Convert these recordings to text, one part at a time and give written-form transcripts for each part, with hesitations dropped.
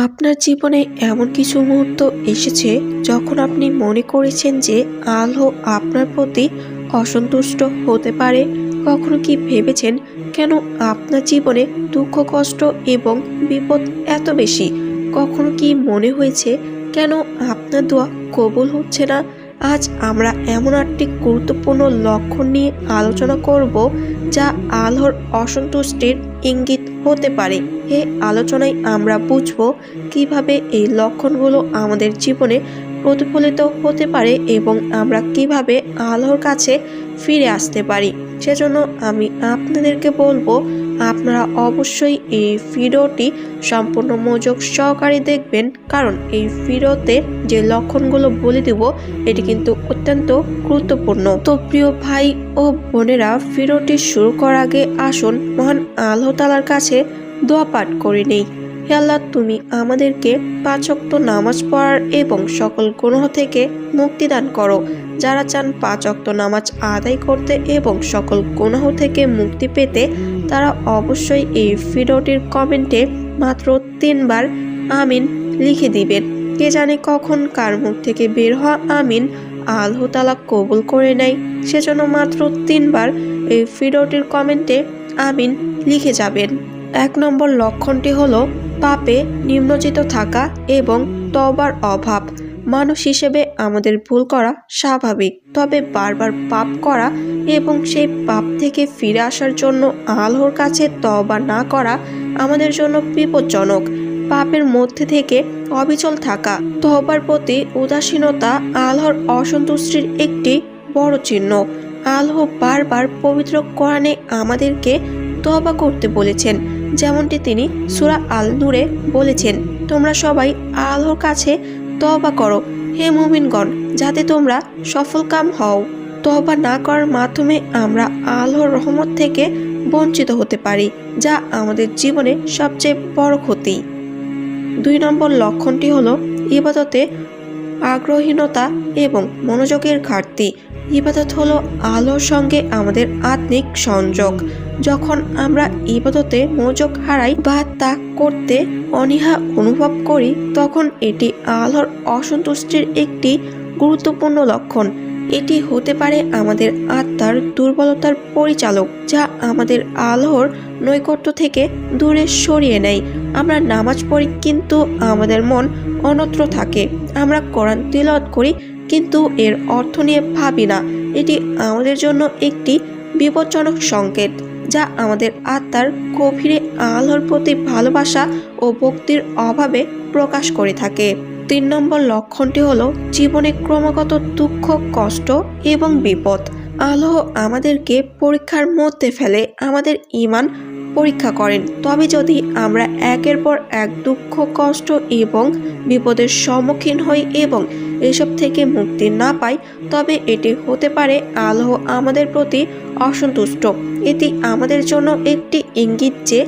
আপনার জীবনে এমন কিছু মুহূর্ত এসেছে যখন আপনি মনে করেছেন যে আল্লাহ আপনার প্রতি অসন্তুষ্ট হতে পারে। কখনো কি ভেবেছেন কেন আপনার জীবনে দুঃখ কষ্ট এবং বিপদ এত বেশি? কখনো কি মনে হয়েছে কেন আপনার দোয়া কবুল হচ্ছে না? আজ আমরা এমন একটি গুরুত্বপূর্ণ লক্ষণ নিয়ে আলোচনা করব যা আল্লাহর অসন্তুষ্টির ইঙ্গিত হতে পারে। এই আলোচনায় আমরা বুঝব কিভাবে এই লক্ষণগুলো আমাদের জীবনে প্রতিফলিত হতে পারে এবং আমরা কিভাবে আল্লাহর কাছে ফিরে আসতে পারি। সেজন্য আমি আপনাদেরকে বলবো আপনারা অবশ্যই এই ভিডিওটি সম্পূর্ণ মনোযোগ সহকারে দেখবেন, কারণ এই ভিডিওতে যে লক্ষণগুলো বলে দেব এটি কিন্তু অত্যন্ত গুরুত্বপূর্ণ। তো প্রিয় ভাই ও বোনেরা, ভিডিওটি শুরু করার আগে আসুন মহান আল্লাহ তাআলার কাছে দোয়া পাঠ করে নেই। হে আল্লাহ, তুমি আমাদেরকে 5 ওয়াক্ত নামাজ পড়ার এবং সকল গুনাহ থেকে মুক্তি দান করো। যারা চান 5 ওয়াক্ত নামাজ আদায় করতে এবং সকল গুনাহ থেকে মুক্তি পেতে তারা অবশ্যই এই ভিডিওটির কমেন্টে মাত্র 3 বার আমিন লিখে দিবেন। কে জানে কখন কার মুখ থেকে বের হওয়া আমিন আল্লাহ তাআলা কবুল করে নেয়। সেজন্য মাত্র 3 বার এই ভিডিওটির কমেন্টে আমিন লিখে যাবেন। 1 নম্বর লক্ষণটি হলো পাপে নিমজ্জিত থাকা এবং তওবার অভাব। মানুষ হিসেবে আমাদের ভুল করা স্বাভাবিক, তবে বারবার পাপ করা এবং সেই পাপ থেকে ফিরে আসার জন্য আল্লাহর কাছে তওবা না করা আমাদের জন্য বিপজ্জনক। পাপের মধ্যে থেকে অবিচল থাকা, তওবার প্রতি উদাসীনতা আল্লাহর অসন্তুষ্টির একটি বড় চিহ্ন। আল্লাহ বারবার পবিত্র কোরআনে আমাদেরকে তওবা করতে বলেছেন, যেমনটি তিনি সূরা আল নূরে বলেছেন, তোমরা সবাই আল্লাহর কাছে তওবা করো হে মুমিনগণ, যাতে তোমরা সফলকাম হও। তওবা না করার মাধ্যমে আমরা আল্লাহর রহমত থেকে বঞ্চিত হতে পারি, যা আমাদের জীবনে সবচেয়ে বড় ক্ষতি। 2 নম্বর লক্ষণটি হলো ইবাদতে আগ্রহীনতা এবং মনোযোগের ঘাটতি। ইবাদত হলো আল্লাহর সঙ্গে আমাদের আত্মিক সংযোগ। যখন আমরা ইবাদতে মনোযোগ হারাই বা তা করতে অনীহা অনুভব করি, তখন এটি আল্লাহর অসন্তুষ্টির একটি গুরুত্বপূর্ণ লক্ষণ। এটি হতে পারে আমাদের আত্মার দুর্বলতার পরিচালক, যা আমাদের আল্লাহর নৈকট্য থেকে দূরে সরিয়ে নেয়। আমরা নামাজ পড়ি কিন্তু আমাদের মন অন্যত্র থাকে। আমরা কোরআন তিলাওয়াত করি কিন্তু এর অর্থ নিয়ে ভাবি না। এটি আমাদের জন্য একটি বিপজ্জনক সংকেত, যা আমাদের আত্মার গভীরে আল্লাহর প্রতি ভালোবাসা ও ভক্তির অভাবে প্রকাশ করে থাকে। 3 নম্বর লক্ষণটি হলো জীবনে ক্রমাগত দুঃখ কষ্ট এবং বিপদ। আল্লাহ আমাদেরকে পরীক্ষার মধ্যে ফেলে আমাদের ঈমান পরীক্ষা করেন। তবে যদি আমরা একের পর এক দুঃখ কষ্ট এবং বিপদের সম্মুখীন হই এবং এসব থেকে মুক্তি না পাই, তবে এটি হতে পারে আল্লাহ আমাদের প্রতি অসন্তুষ্ট। এটি আমাদের জন্য একটি ইঙ্গিত যে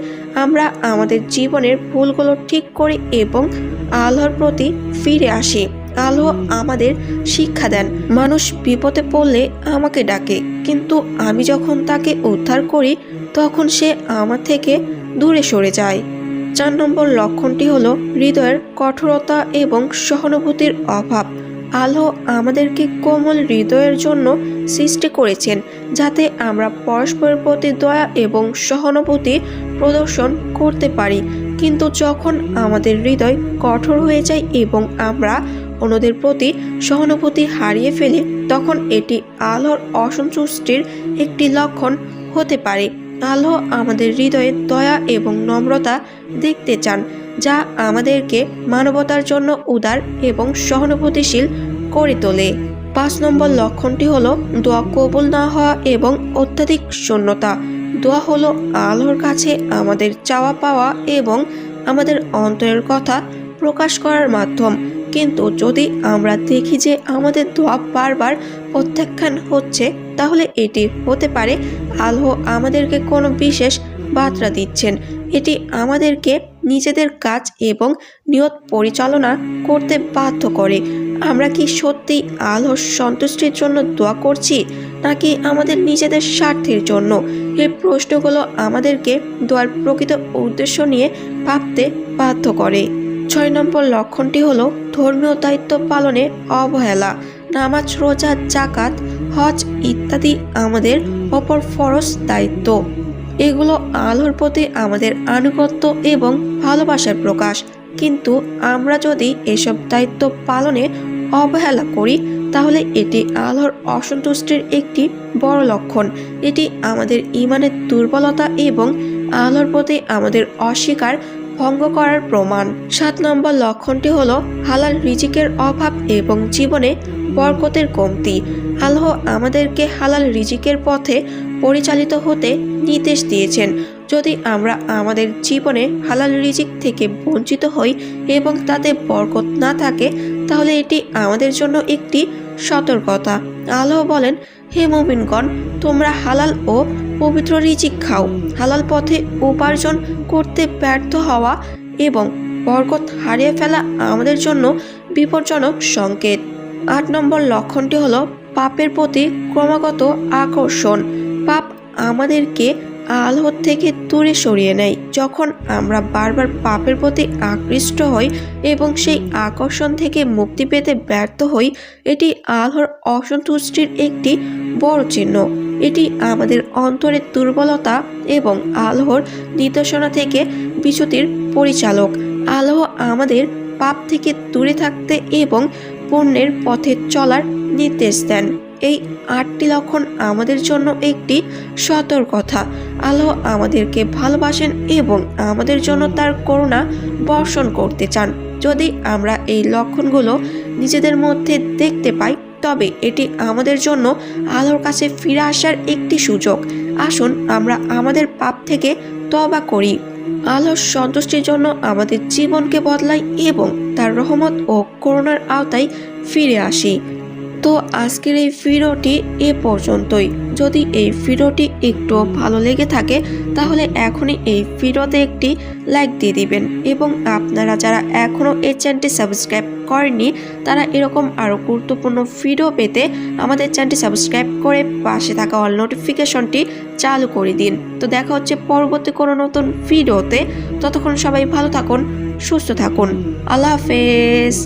আমরা আমাদের জীবনের ভুলগুলো ঠিক করি এবং আল্লাহর প্রতি ফিরে আসি। আল্লাহ আমাদের শিক্ষা দেন, মানুষ বিপদে পড়লে আমাকে ডাকে, কিন্তু আমি যখন তাকে উদ্ধার করি তখন সে আমার থেকে দূরে সরে যায়। 4 নম্বর লক্ষণটি হলো হৃদয়ের কঠোরতা এবং সহানুভূতির অভাব। আল্লাহ আমাদেরকে কোমল হৃদয়ের জন্য সৃষ্টি করেছেন, যাতে আমরা পরস্পরের প্রতি দয়া এবং সহানুভূতি প্রদর্শন করতে পারি। কিন্তু যখন আমাদের হৃদয় কঠোর হয়ে যায় এবং আমরা অন্যদের প্রতি সহানুভূতি হারিয়ে ফেলি, তখন এটি আল্লাহর অসন্তুষ্টির একটি লক্ষণ হতে পারে। আল্লাহ আমাদের হৃদয়ে দয়া এবং নম্রতা দেখতে চান, যা আমাদেরকে মানবতার জন্য উদার এবং সহানুভূতিশীল করে তোলে। 5 নম্বর লক্ষণটি হলো দোয়া কবুল না হওয়া এবং অত্যাধিক শূন্যতা। দোয়া হলো আল্লাহর কাছে আমাদের চাওয়া পাওয়া এবং আমাদের অন্তরের কথা প্রকাশ করার মাধ্যম। কিন্তু যদি আমরা দেখি যে আমাদের দোয়া বারবার প্রত্যাখ্যান হচ্ছে, তাহলে এটি হতে পারে আল্লাহ আমাদেরকে কোনো বিশেষ বার্তা দিচ্ছেন। এটি আমাদেরকে নিজেদের কাজ এবং নিয়ত পরিচালনা করতে বাধ্য করে। আমরা কি সত্যি আল্লাহর সন্তুষ্টির জন্য দোয়া করছি, নাকি আমাদের নিজেদের স্বার্থের জন্য? এই প্রশ্নগুলো আমাদেরকে দোয়ার প্রকৃত উদ্দেশ্য নিয়ে ভাবতে বাধ্য করে। 6 নম্বর লক্ষণটি হলো ধর্মীয় দায়িত্ব পালনে অবহেলা। নামাজ, রোজা, জাকাত, হজ ইত্যাদি আমাদের অপর ফরজ দায়িত্ব। এগুলো আল্লাহর প্রতি আমাদের আনুগত্য এবং ভালোবাসার প্রকাশ। কিন্তু আমরা যদি এসব দায়িত্ব পালনে অবহেলা করি তাহলে এটি আল্লাহর অসন্তুষ্টির একটি বড় লক্ষণ। এটি আমাদের ঈমানের দুর্বলতা এবং আল্লাহর প্রতি আমাদের অস্বীকার ভঙ্গ করার প্রমাণ। 7 নম্বর লক্ষণটি হলো হালাল রিজিকের অভাব এবং জীবনে বরকতের কমতি। আল্লাহ আমাদেরকে হালাল রিজিকের পথে পরিচালিত হতে নির্দেশ দিয়েছেন। যদি আমরা আমাদের জীবনে হালাল রিজিক থেকে বঞ্চিত হই এবং তাতে বরকত না থাকে তাহলে এটি আমাদের জন্য একটি সতর্কতা। আল্লাহ বলেন, হে মুমিনগণ, তোমরা হালাল ও পবিত্র রিজিক খাও। হালাল পথে উপার্জন করতে ব্যর্থ হওয়া এবং বরকত হারিয়ে ফেলা আমাদের জন্য বিপজ্জনক সংকেত। 8 নম্বর লক্ষণটি হলো পাপের প্রতি ক্রমাগত আকর্ষণ। পাপ আমাদেরকে আল্লাহর থেকে দূরে সরিয়ে নেয়। যখন আমরা বারবার পাপের প্রতি আকৃষ্ট হই এবং সেই আকর্ষণ থেকে মুক্তি পেতে ব্যর্থ হই, এটি আল্লাহর অসন্তুষ্টির একটি বড় চিহ্ন। এটি আমাদের অন্তরের দুর্বলতা এবং আল্লাহর নির্দেশনা থেকে বিচ্যুতির পরিচালক। আল্লাহ আমাদের পাপ থেকে দূরে থাকতে এবং পুণ্যের পথে চলার নির্দেশ দেন। এই 8টি লক্ষণ আমাদের জন্য একটি সতর্কতা। আল্লাহ আমাদেরকে ভালোবাসেন এবং আমাদের জন্য তার করুণা বর্ষণ করতে চান। যদি আমরা এই লক্ষণগুলো নিজেদের মধ্যে দেখতে পাই তবে এটি আমাদের জন্য আল্লাহর কাছে ফিরে আসার একটি সুযোগ। আসুন আমরা আমাদের পাপ থেকে তওবা করি, আল্লাহর সন্তুষ্টির জন্য আমাদের জীবনকে বদলাই এবং তার রহমত ও করুণার আওতায় ফিরে আসি। তো আজকের এই ভিডিওটি এ পর্যন্তই। যদি এই ভিডিওটি একটু ভালো লেগে থাকে তাহলে এখনই এই ভিডিওতে একটি লাইক দিয়ে দিবেন এবং আপনারা যারা এখনও এই চ্যানেলটি সাবস্ক্রাইব করেননি তারা এরকম আরও গুরুত্বপূর্ণ ভিডিও পেতে আমাদের চ্যানেলটি সাবস্ক্রাইব করে পাশে থাকা অল নোটিফিকেশনটি চালু করে দিন। তো দেখা হচ্ছে পরবর্তী কোনো নতুন ভিডিওতে। ততক্ষণ সবাই ভালো থাকুন, সুস্থ থাকুন। আল্লাহ হাফেজ।